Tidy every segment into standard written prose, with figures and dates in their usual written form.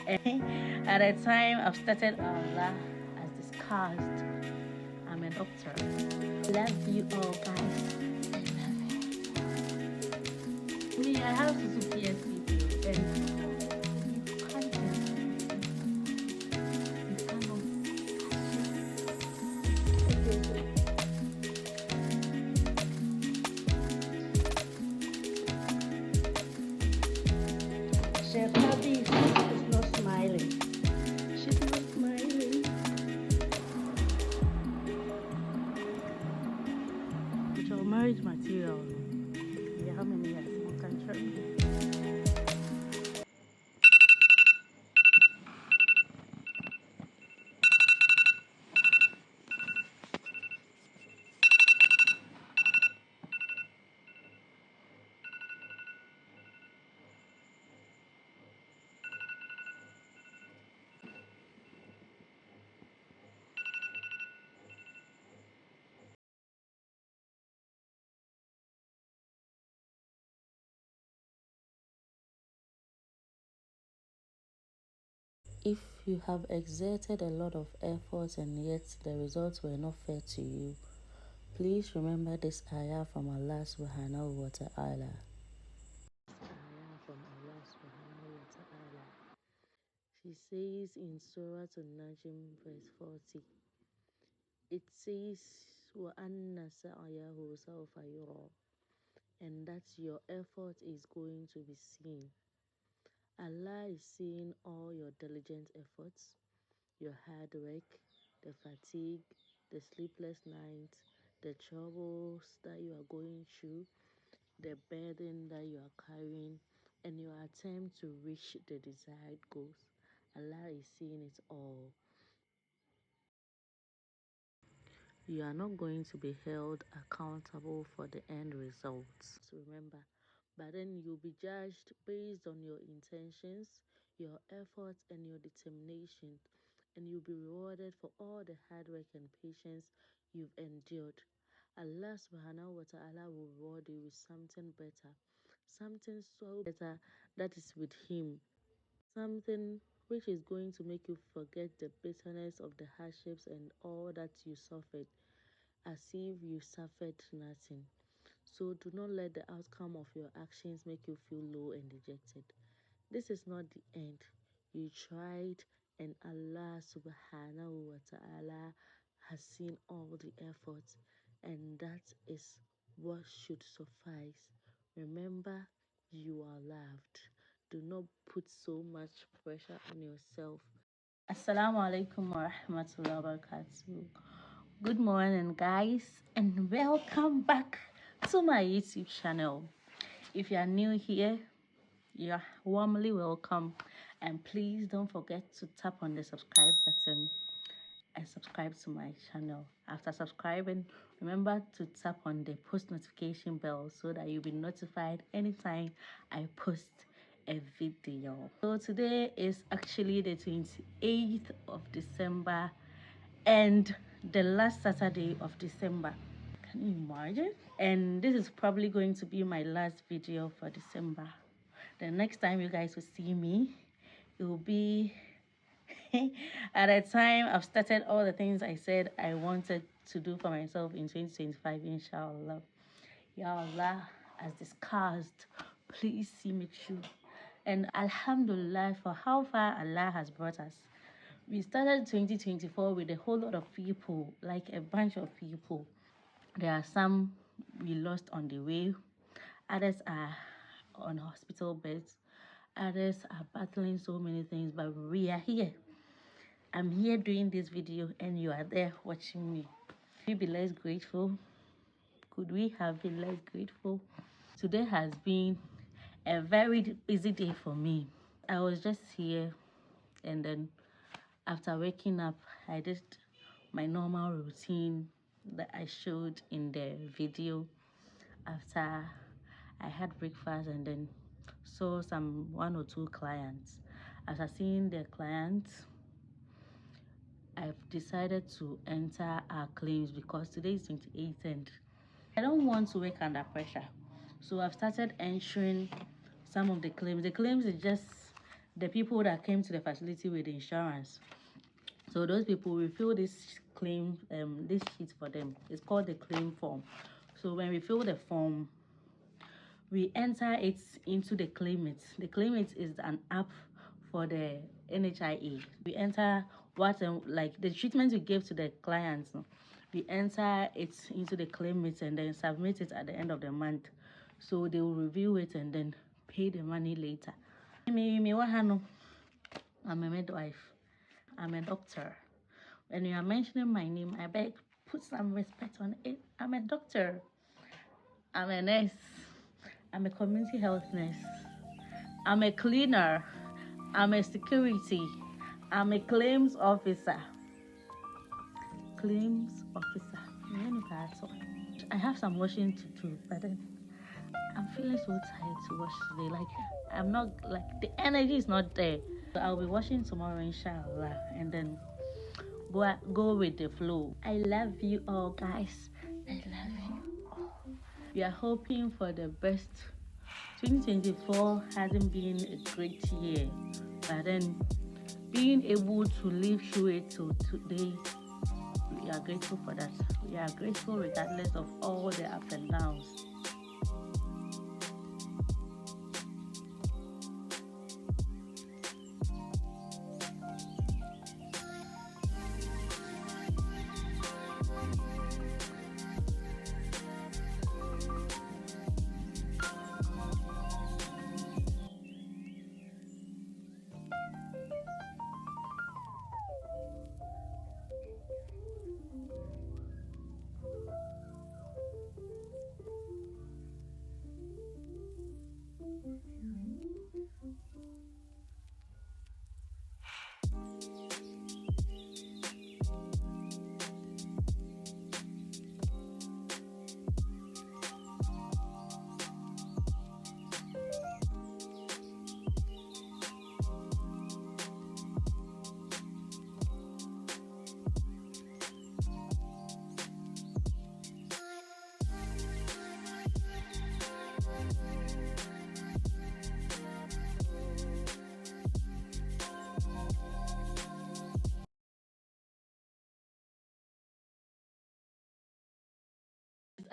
At a time I've started Allah as discussed. I'm a doctor. Love you all, guys. Me, I have to PS people and is not smiling. She's not smiling. With your marriage material, how many years? One country. If you have exerted a lot of effort and yet the results were not fair to you, please remember this ayah from Allah subhanahu wa ta'ala. From Allah subhanahu wa ta'ala. She says in Surah An-Najm verse 40, it says, وَأَنَّ سَعْيَهُ سَوْفَ يُرَى, and that your effort is going to be seen. Allah is seeing all your diligent efforts, your hard work, the fatigue, the sleepless nights, the troubles that you are going through, the burden that you are carrying, and your attempt to reach the desired goals. Allah is seeing it all. You are not going to be held accountable for the end results. So remember, but then you'll be judged based on your intentions, your efforts, and your determination, and you'll be rewarded for all the hard work and patience you've endured. Allah subhanahu wa ta'ala will reward you with something better, something so better that is with Him, something which is going to make you forget the bitterness of the hardships and all that you suffered, as if you suffered nothing. So do not let the outcome of your actions make you feel low and dejected. This is not the end. You tried, and Allah subhanahu wa ta'ala has seen all the efforts, and that is what should suffice. Remember, you are loved. Do not put so much pressure on yourself. Assalamualaikum warahmatullahi wabarakatuh. Good morning, guys, and welcome back to my YouTube channel. If you are new here, you're warmly welcome, and please don't forget to tap on the subscribe button and subscribe to my channel. After subscribing, remember to tap on the post notification bell so that you'll be notified anytime I post a video. So today is actually the 28th of December and the last Saturday of December. Can you imagine? And this is probably going to be my last video for December. The next time you guys will see me, it will be at a time I've started all the things I said I wanted to do for myself in 2025, inshallah. Ya Allah, as discussed, please see me through. And alhamdulillah for how far Allah has brought us. We started 2024 with a whole lot of people, like a bunch of people. There are some we lost on the way, others are on hospital beds, others are battling so many things, but we are here. I'm here doing this video and you are there watching me. Could we be less grateful? Could we have been less grateful? Today has been a very busy day for me. I was just here, and then after waking up, I did my normal routine that I showed in the video. After I had breakfast and then saw one or two clients. After seeing the clients, I've decided to enter our claims because today is 28th and I don't want to work under pressure. So I've started entering some of the claims. The claims is just the people that came to the facility with insurance. So those people, we fill this claim, this sheet for them. It's called the claim form. So when we fill the form, we enter it into the claimant. The claimant is an app for the NHIA. We enter what like the treatment we give to the clients. We enter it into the claimant and then submit it at the end of the month. So they will review it and then pay the money later. I'm a midwife. I'm a doctor. When you are mentioning my name, I beg, put some respect on it. I'm a doctor. I'm a nurse. I'm a community health nurse. I'm a cleaner. I'm a security. I'm a claims officer. Claims officer. I have some washing to do, but then I'm feeling so tired to wash today. Like, I'm not, like, the energy is not there. So I'll be washing tomorrow, inshallah, and then go with the flow. I love you all, guys. I love you all. We are hoping for the best. 2024 hasn't been a great year, but then being able to live through it till today, we are grateful for that. We are grateful regardless of all the ups and downs.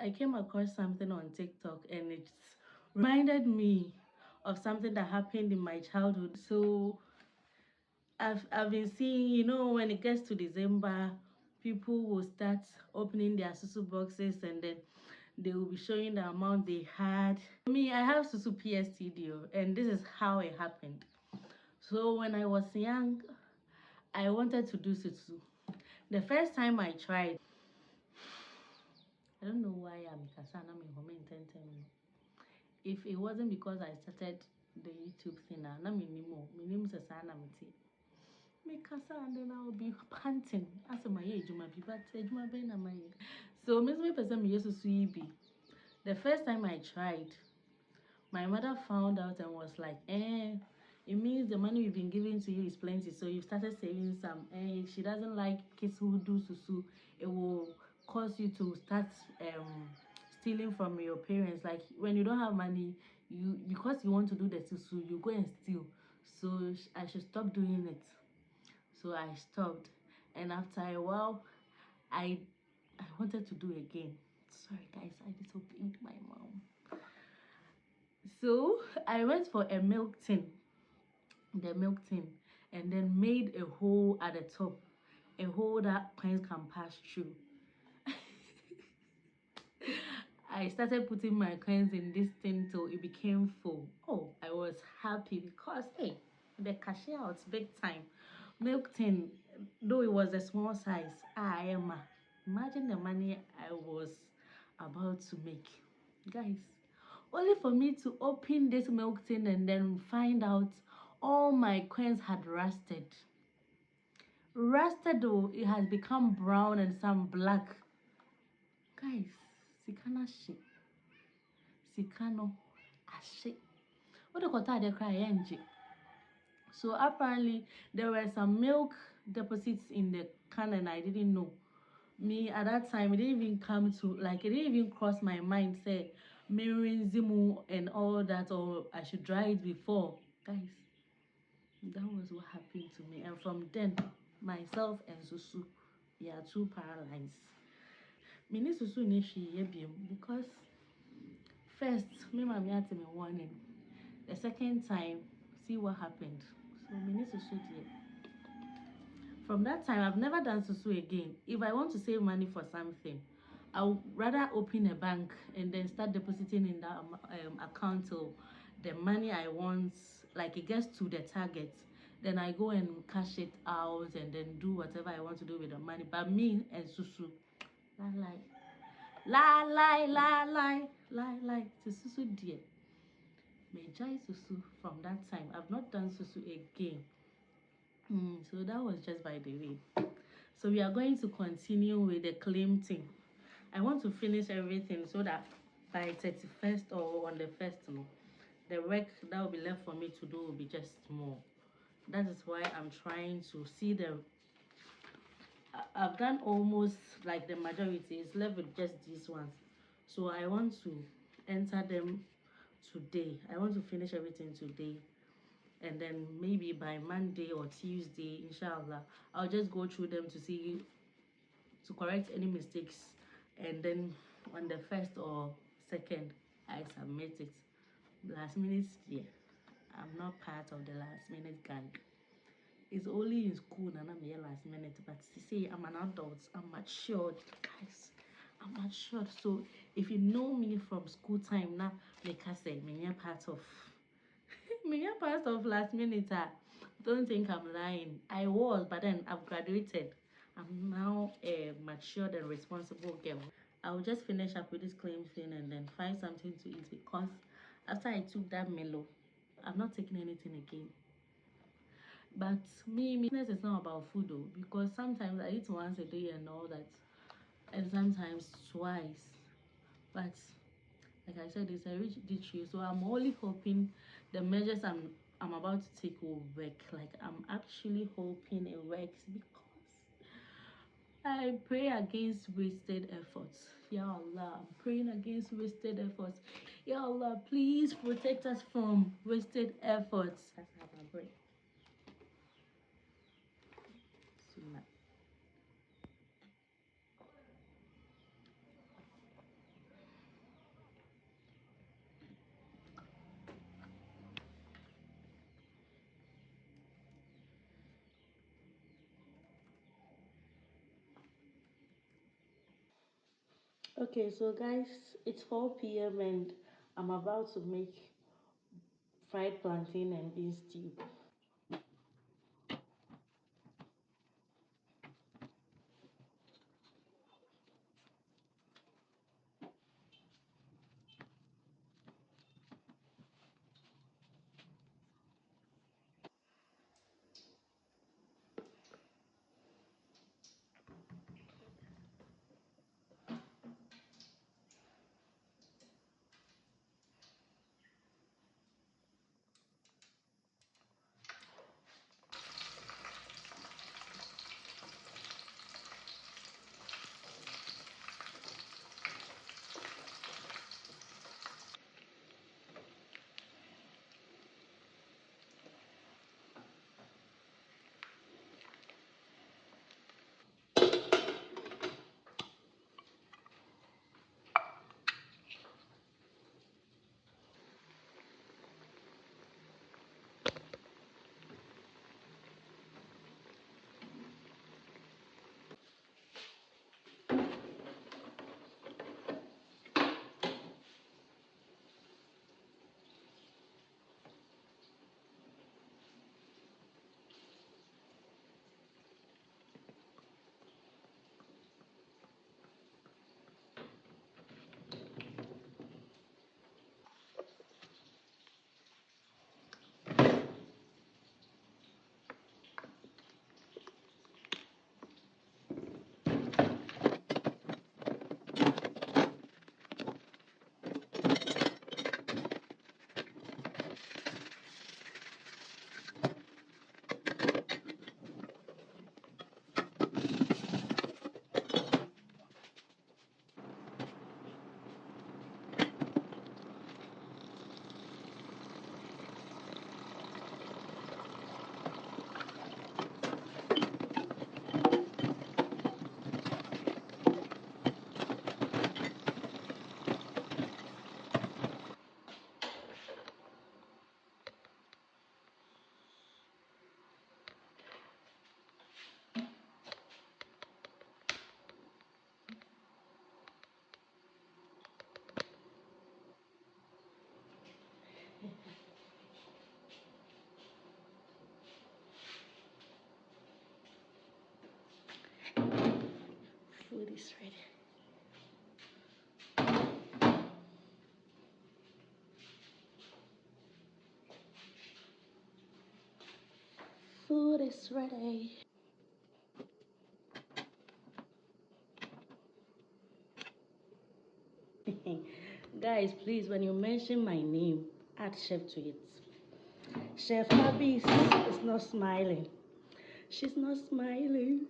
I came across something on TikTok and it reminded me of something that happened in my childhood. So I've been seeing, when it gets to December, people will start opening their susu boxes and then they will be showing the amount they had. Me, I have susu PSTD, and this is how it happened. So when I was young, I wanted to do susu. The first time I tried, I don't know why I'm kasana me home in. If it wasn't because I started the YouTube thing, na me nimo, me name is Sana Miti. Me kasa and then I'll be panting. As my age, my people, age my brain and my age. So Miss Me person me used to be. The first time I tried, my mother found out and was like, it means the money we've been giving to you is plenty, so you started saving some. She doesn't like kids who do susu. It will cause you to start stealing from your parents. Like when you don't have money, because you want to do the susu, you go and steal. So I should stop doing it. So I stopped, and after a while, I wanted to do again. Sorry guys, I disobeyed my mom. So I went for a milk tin, and then made a hole at the top, a hole that coins can pass through. I started putting my coins in this thing till it became full. Oh, I was happy because hey, the cashier out big time. Milk tin, though it was a small size, imagine the money I was about to make, guys. Only for me to open this milk tin and then find out all my coins had rusted. Rusted though, it has become brown and some black. Guys, sikana shit. Sikano ashe. What the kota de cry enji? So apparently there were some milk deposits in the can and I didn't know. Me at that time, it didn't even come to, like, it didn't even cross my mind, say, mirroring Zimu and all that, or I should dry it before. Guys, That was what happened to me. And from then, myself and Susu, we are two paralyzed. Me need Susu because first, me mommy had me warning. The second time, see what happened. So me need Susu dear. From that time, I've never done Susu again. If I want to save money for something, I'll rather open a bank and then start depositing in that account till the money I want, like it gets to the target. Then I go and cash it out and then do whatever I want to do with the money. But me and Susu, lie, to Susu dear. May Jai Susu from that time. I've not done Susu again. So that was just by the way. So we are going to continue with the claim thing. I want to finish everything so that by 31st or on the 1st, the work that will be left for me to do will be just small. That is why I'm trying to see I've done almost like the majority. It's left with just these ones. So I want to enter them today. I want to finish everything today. And then maybe by Monday or Tuesday, inshallah, I'll just go through them to correct any mistakes, and then on the 1st or 2nd I submit it. Last minute, yeah, I'm not part of the last minute gang. It's only in school and I'm here last minute, but see, I'm an adult, I'm matured, guys. I'm matured. So if you know me from school time now, like I say, me part of me part of last minute. Don't think I'm lying. I was, but then I've graduated. I'm now a matured and responsible girl. I'll just finish up with this claim thing and then find something to eat, because after I took that mellow, I've not taken anything again. But business is not about food though, because sometimes I eat once a day and all that, and sometimes twice. But like I said, it's a rich tree, so I'm only hoping the measures I'm about to take will work. Like I'm actually hoping it works, because I pray against wasted efforts. Ya Allah, I'm praying against wasted efforts. Ya Allah, please protect us from wasted efforts. That's how I pray. Sunnah. Okay, so guys, it's 4 p.m. and I'm about to make fried plantain and bean stew. is ready. Food is ready. Guys, please, when you mention my name, add chef to it. Chef Abby is not smiling. She's not smiling.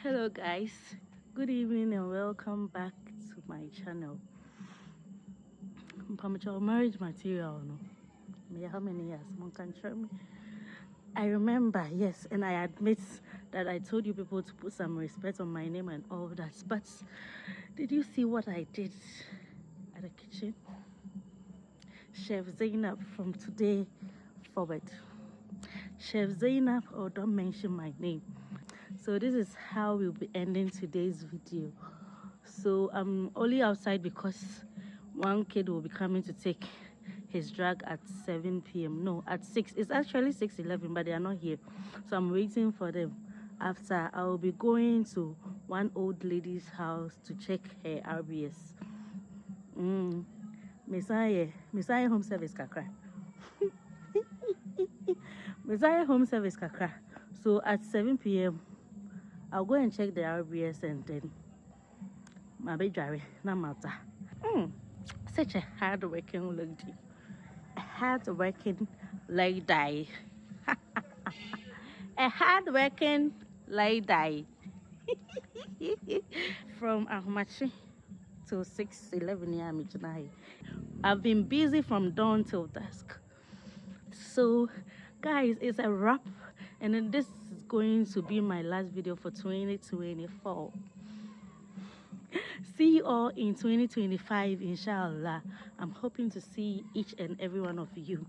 Hello guys, good evening and welcome back to my channel. Marriage material, no? How many years? One can show me. I remember, yes, and I admit that I told you people to put some respect on my name and all that, but did you see what I did at the kitchen? Chef Zaynab from today forward. Chef Zaynab, or don't mention my name. So this is how we'll be ending today's video. So I'm only outside because one kid will be coming to take his drug at 7 p.m. No, at 6. It's actually 6:11, but they are not here. So I'm waiting for them. After, I will be going to one old lady's house to check her RBS. Messiah home service kakra. Messiah home service kakra. So at 7 p.m. I'll go and check the RBS and then my baby na matter. Such a hard-working lady. A hard-working lady. A hard-working lady. From Ahmachi till 6:11 I've been busy from dawn till dusk. So guys, it's a wrap, and then this is going to be my last video for 2024. See you all in 2025, inshallah. I'm hoping to see each and every one of you.